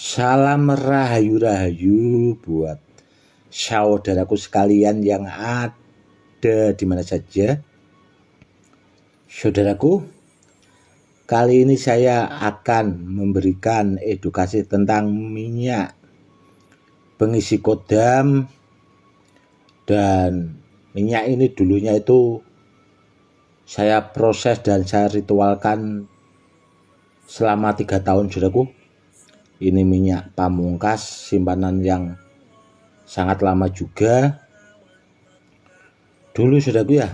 Salam rahayu-rahayu buat saudaraku sekalian yang ada di mana saja. Saudaraku, kali ini saya akan memberikan edukasi tentang minyak pengisi kodam, dan minyak ini dulunya itu saya proses dan saya ritualkan selama 3 tahun, saudaraku. Ini minyak pamungkas, simpanan yang sangat lama juga. Dulu saudaraku ya,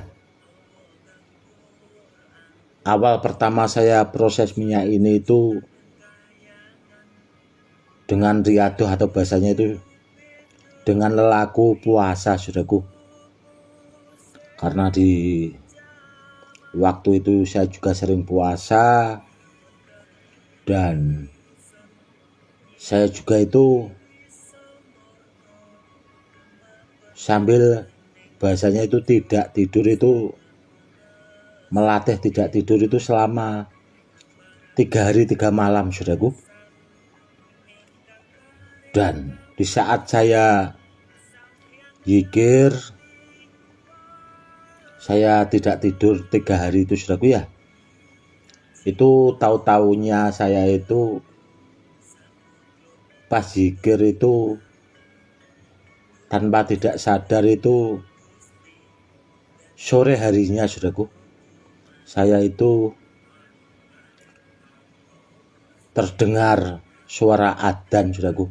awal pertama saya proses minyak ini itu dengan riadoh atau bahasanya itu dengan lelaku puasa, saudaraku. Karena di waktu itu saya juga sering puasa, dan saya juga itu sambil bahasanya itu tidak tidur, itu melatih tidak tidur itu selama 3 hari 3 malam, saudaraku. Dan di saat saya zikir, saya tidak tidur 3 hari itu, saudaraku ya, itu tahu-taunya saya itu pas zikir itu tanpa tidak sadar itu sore harinya, saudaraku, saya itu terdengar suara adzan, saudaraku,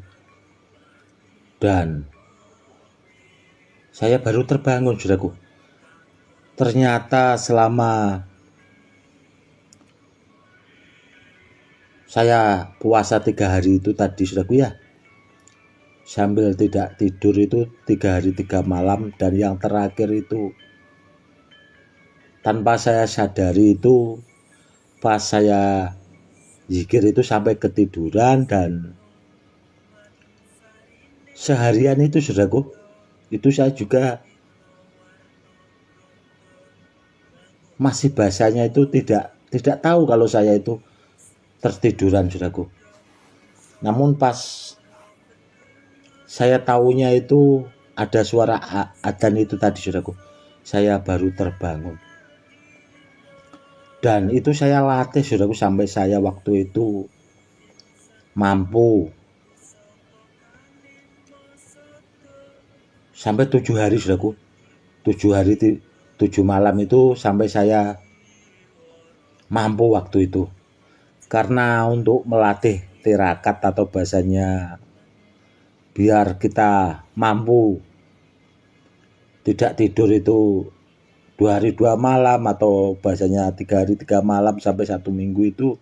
dan saya baru terbangun, saudaraku. Ternyata selama saya puasa 3 hari itu tadi, saudaraku ya, sambil tidak tidur itu 3 hari 3 malam, dan yang terakhir itu tanpa saya sadari itu pas saya zikir itu sampai ketiduran. Dan seharian itu, saudaraku, itu saya juga masih bahasanya itu tidak tahu kalau saya itu tertiduran, saudaraku. Namun pas saya tahunya itu ada suara adzan itu tadi, saudaraku, saya baru terbangun. Dan itu saya latih, saudaraku, sampai saya waktu itu mampu sampai 7 hari, saudaraku. 7 hari 7 malam itu sampai saya mampu waktu itu. Karena untuk melatih tirakat atau bahasanya biar kita mampu tidak tidur itu 2 hari 2 malam atau bahasanya 3 hari 3 malam sampai 1 minggu itu,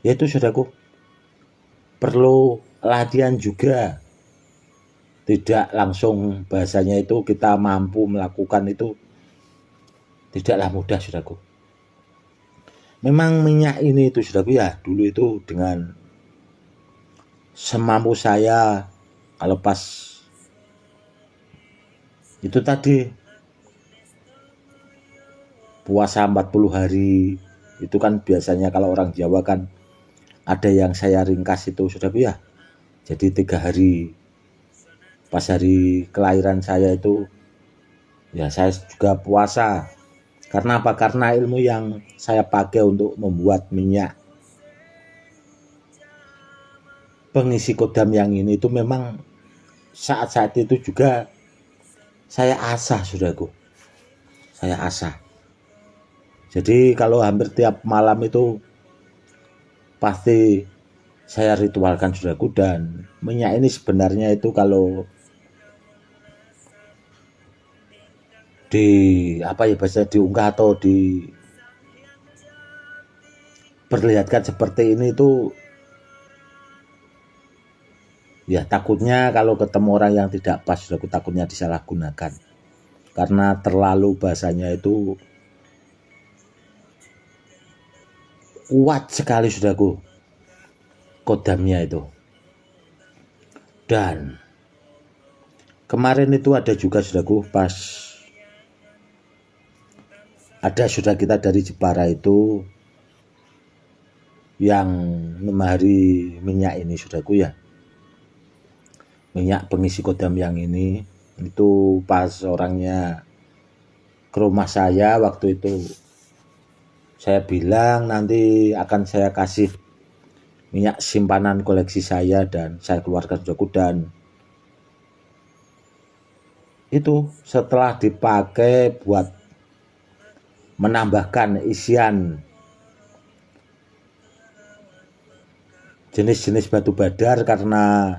yaitu, saudaraku, perlu latihan juga. Tidak langsung bahasanya itu kita mampu melakukan itu tidaklah mudah, saudaraku. Memang minyak ini itu, saudaraku ya, dulu itu dengan semampu saya, kalau pas itu tadi puasa 40 hari itu kan biasanya kalau orang Jawa kan ada yang saya ringkas itu, saudaraku ya. Jadi 3 hari pas hari kelahiran saya itu ya saya juga puasa. Karena apa? Karena ilmu yang saya pakai untuk membuat minyak pengisi kodam yang ini itu memang saat-saat itu juga saya asah, saudaraku. Saya asah. Jadi kalau hampir tiap malam itu pasti saya ritualkan, saudaraku. Dan minyak ini sebenarnya itu kalau di apa ya bahasa diunggah atau diperlihatkan seperti ini itu ya takutnya kalau ketemu orang yang tidak pas, saudaraku, takutnya disalahgunakan. Karena terlalu bahasanya itu kuat sekali, saudaraku, kodamnya itu. Dan kemarin itu ada juga, saudaraku, pas ada saudara kita dari Jepara itu yang memahari minyak ini saudaraku ya, minyak pengisi kodam yang ini, itu pas orangnya ke rumah saya waktu itu saya bilang nanti akan saya kasih minyak simpanan koleksi saya dan saya keluarkan saudaraku, dan itu setelah dipakai buat menambahkan isian jenis-jenis batu badar, karena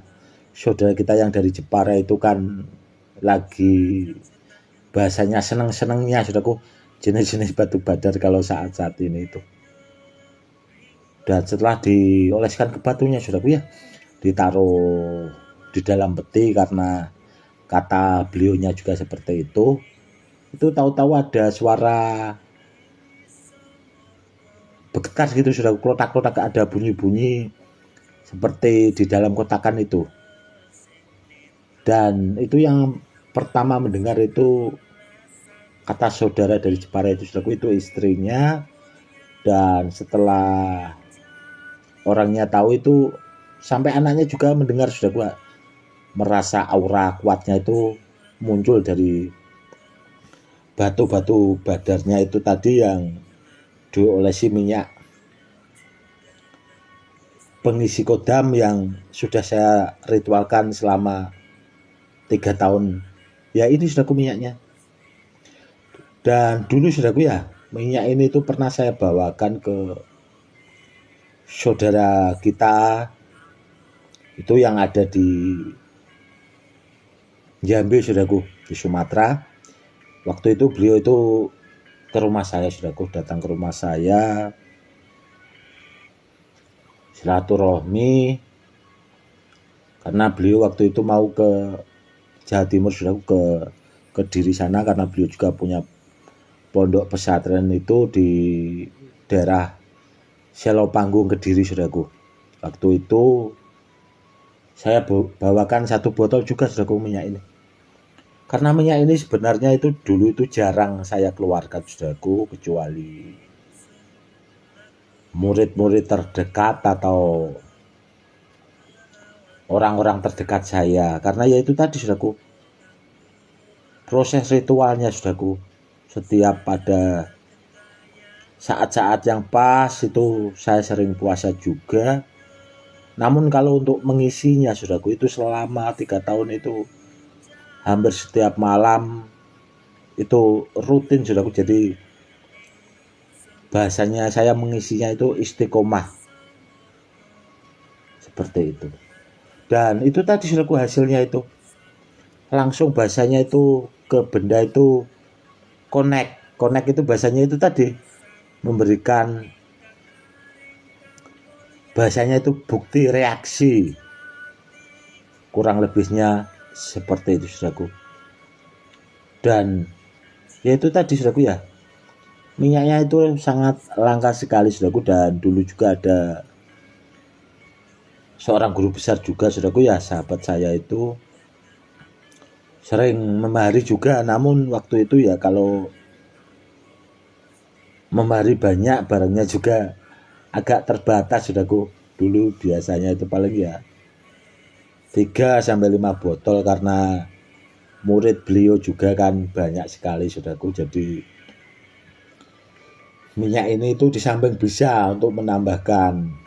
saudara kita yang dari Jepara itu kan lagi bahasanya seneng-senengnya saudaraku jenis-jenis batu badar kalau saat-saat ini itu. Dan setelah dioleskan ke batunya saudaraku ya, ditaruh di dalam peti karena kata beliaunya juga seperti itu tahu-tahu ada suara bergetar gitu saudaraku, klotak-klotak, ada bunyi-bunyi seperti di dalam kotakan itu. Dan itu yang pertama mendengar itu kata saudara dari Jepara itu saudaraku, itu istrinya. Dan setelah orangnya tahu itu sampai anaknya juga mendengar saudaraku, merasa aura kuatnya itu muncul dari batu-batu badarnya itu tadi yang diolesi minyak pengisi kodam yang sudah saya ritualkan selama 3 tahun ya ini saudaraku minyaknya. Dan dulu saudaraku ya, minyak ini tuh pernah saya bawakan ke saudara kita itu yang ada di Jambi saudaraku, di Sumatera. Waktu itu beliau itu ke rumah saya saudaraku, datang ke rumah saya silaturahmi karena beliau waktu itu mau ke Jawa Timur saudaraku, ke Kediri sana, karena beliau juga punya pondok pesantren itu di daerah Selopanggung Kediri saudaraku. Waktu itu saya bawakan 1 botol juga saudaraku minyak ini, karena minyak ini sebenarnya itu dulu itu jarang saya keluarkan saudaraku, kecuali murid-murid terdekat atau orang-orang terdekat saya, karena ya itu tadi saudaraku, proses ritualnya saudaraku, setiap pada saat-saat yang pas itu saya sering puasa juga. Namun kalau untuk mengisinya saudaraku itu selama 3 tahun itu hampir setiap malam itu rutin saudaraku. Jadi bahasanya saya mengisinya itu istiqomah seperti itu. Dan itu tadi saudaraku hasilnya itu langsung bahasanya itu ke benda itu connect itu bahasanya itu tadi memberikan bahasanya itu bukti reaksi, kurang lebihnya seperti itu saudaraku. Dan ya itu tadi saudaraku ya, minyaknya itu sangat langka sekali saudaraku. Dan dulu juga ada seorang guru besar juga saudaraku ya, sahabat saya itu sering memahari juga, namun waktu itu ya kalau memahari banyak barangnya juga agak terbatas saudaraku. Dulu biasanya itu paling ya 3-5 botol, karena murid beliau juga kan banyak sekali saudaraku. Jadi minyak ini itu di samping bisa untuk menambahkan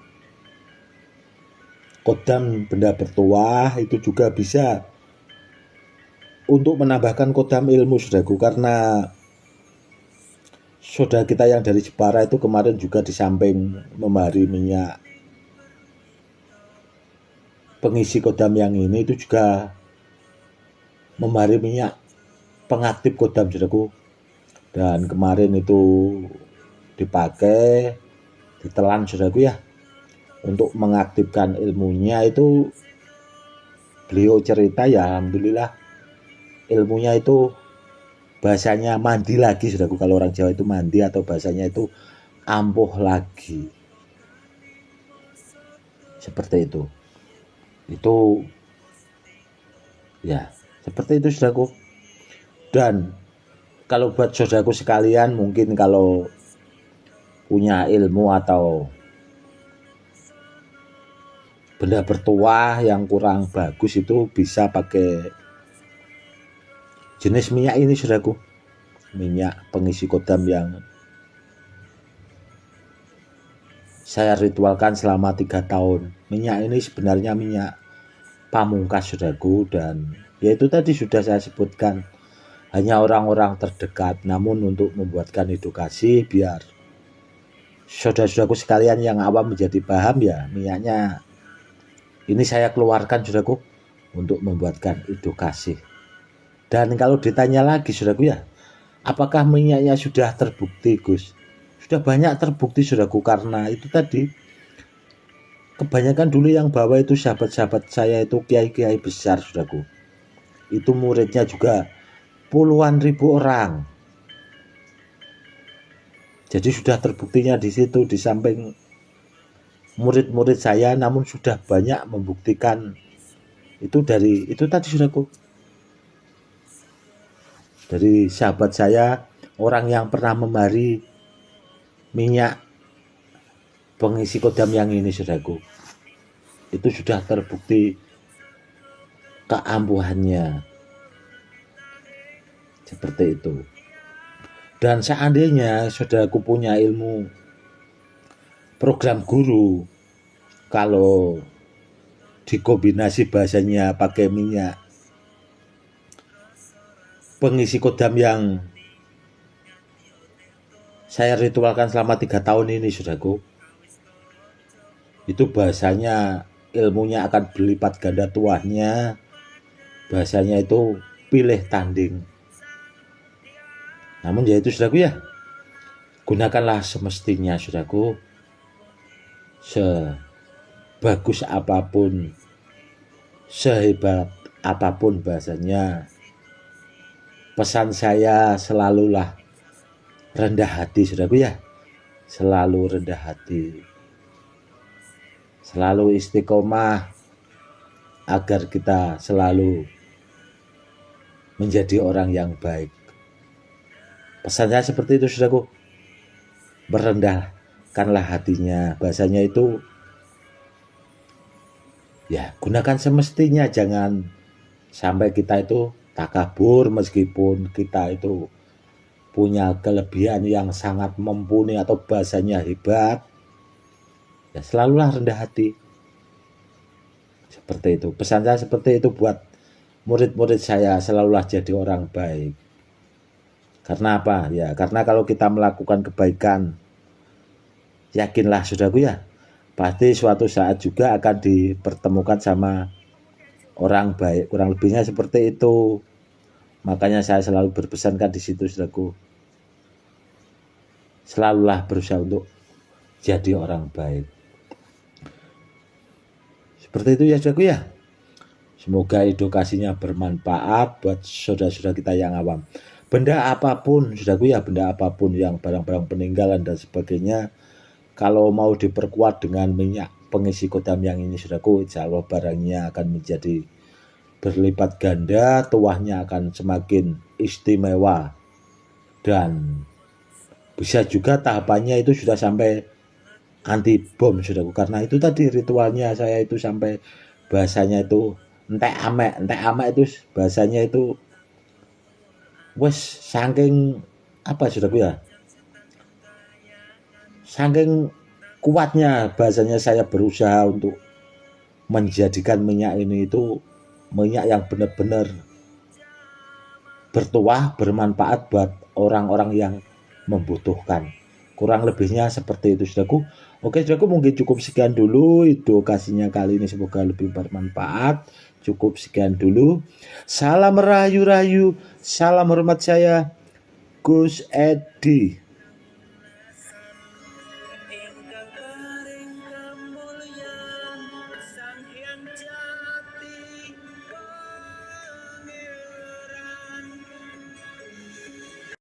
kodam benda bertuah, itu juga bisa untuk menambahkan kodam ilmu saudaraku. Karena saudara kita yang dari Jepara itu kemarin juga di samping memahari minyak pengisi kodam yang ini itu juga memahari minyak pengaktif kodam saudaraku. Dan kemarin itu dipakai, ditelan saudaraku ya, untuk mengaktifkan ilmunya. Itu beliau cerita ya alhamdulillah ilmunya itu bahasanya mandi lagi saudaraku. Kalau orang Jawa itu mandi, atau bahasanya itu ampuh lagi, seperti itu ya, seperti itu saudaraku. Dan kalau buat saudaraku sekalian, mungkin kalau punya ilmu atau benda bertuah yang kurang bagus itu bisa pakai jenis minyak ini saudaraku, minyak pengisi kodam yang saya ritualkan selama 3 tahun. Minyak ini sebenarnya minyak pamungkas saudaraku, dan yaitu tadi sudah saya sebutkan, hanya orang-orang terdekat. Namun untuk membuatkan edukasi biar saudara-saudaraku sekalian yang awam menjadi paham, ya minyaknya ini saya keluarkan saudaraku untuk membuatkan edukasi. Dan kalau ditanya lagi saudaraku, ya apakah minyaknya sudah terbukti Gus? Sudah banyak terbukti saudaraku, karena itu tadi kebanyakan dulu yang bawa itu sahabat-sahabat saya itu kiai-kiai besar saudaraku. Itu muridnya juga puluhan ribu orang. Jadi sudah terbuktinya di situ, di samping murid-murid saya, namun sudah banyak membuktikan itu dari itu tadi saudaraku. Dari sahabat saya, orang yang pernah memari minyak pengisi kodam yang ini saudaraku, itu sudah terbukti keampuhannya, seperti itu. Dan seandainya saudaraku punya ilmu program guru, kalau dikombinasi bahasanya pakai minyak pengisi kodam yang saya ritualkan selama 3 tahun ini saudaraku, itu bahasanya ilmunya akan berlipat ganda tuahnya. Bahasanya itu pilih tanding. Namun ya itu saudaraku, ya gunakanlah semestinya saudaraku. Sebagus apapun, sehebat apapun bahasanya, pesan saya selalulah rendah hati saudaraku, ya selalu rendah hati, selalu istiqomah, agar kita selalu menjadi orang yang baik. Pesan saya seperti itu saudaraku, merendahkanlah hatinya. Bahasanya itu ya gunakan semestinya, jangan sampai kita itu takabur meskipun kita itu punya kelebihan yang sangat mumpuni atau bahasanya hebat. Ya selalulah rendah hati. Seperti itu. Pesan saya seperti itu buat murid-murid saya, selalulah jadi orang baik. Karena apa? Ya karena kalau kita melakukan kebaikan, yakinlah saudaraku, ya pasti suatu saat juga akan dipertemukan sama orang baik. Kurang lebihnya seperti itu. Makanya saya selalu berpesankan di situ saudaraku, selalulah berusaha untuk jadi orang baik. Seperti itu ya saudaraku, ya. Semoga edukasinya bermanfaat buat saudara-saudara kita yang awam. Benda apapun saudaraku, ya benda apapun yang barang-barang peninggalan dan sebagainya, kalau mau diperkuat dengan minyak pengisi kodam yang ini saudaraku, insya Allah barangnya akan menjadi berlipat ganda, tuahnya akan semakin istimewa, dan bisa juga tahapannya itu sudah sampai anti bom saudaraku. Karena itu tadi ritualnya saya itu sampai bahasanya itu entek amek itu bahasanya itu wes saking apa saudaraku, ya saking kuatnya bahasanya saya berusaha untuk menjadikan minyak ini itu minyak yang benar-benar bertuah, bermanfaat buat orang-orang yang membutuhkan. Kurang lebihnya seperti itu saudaraku. Oke saudaraku, mungkin cukup sekian dulu edukasinya kali ini, semoga lebih bermanfaat. Cukup sekian dulu. Salam rahayu-rahayu, salam hormat saya Gus Edi.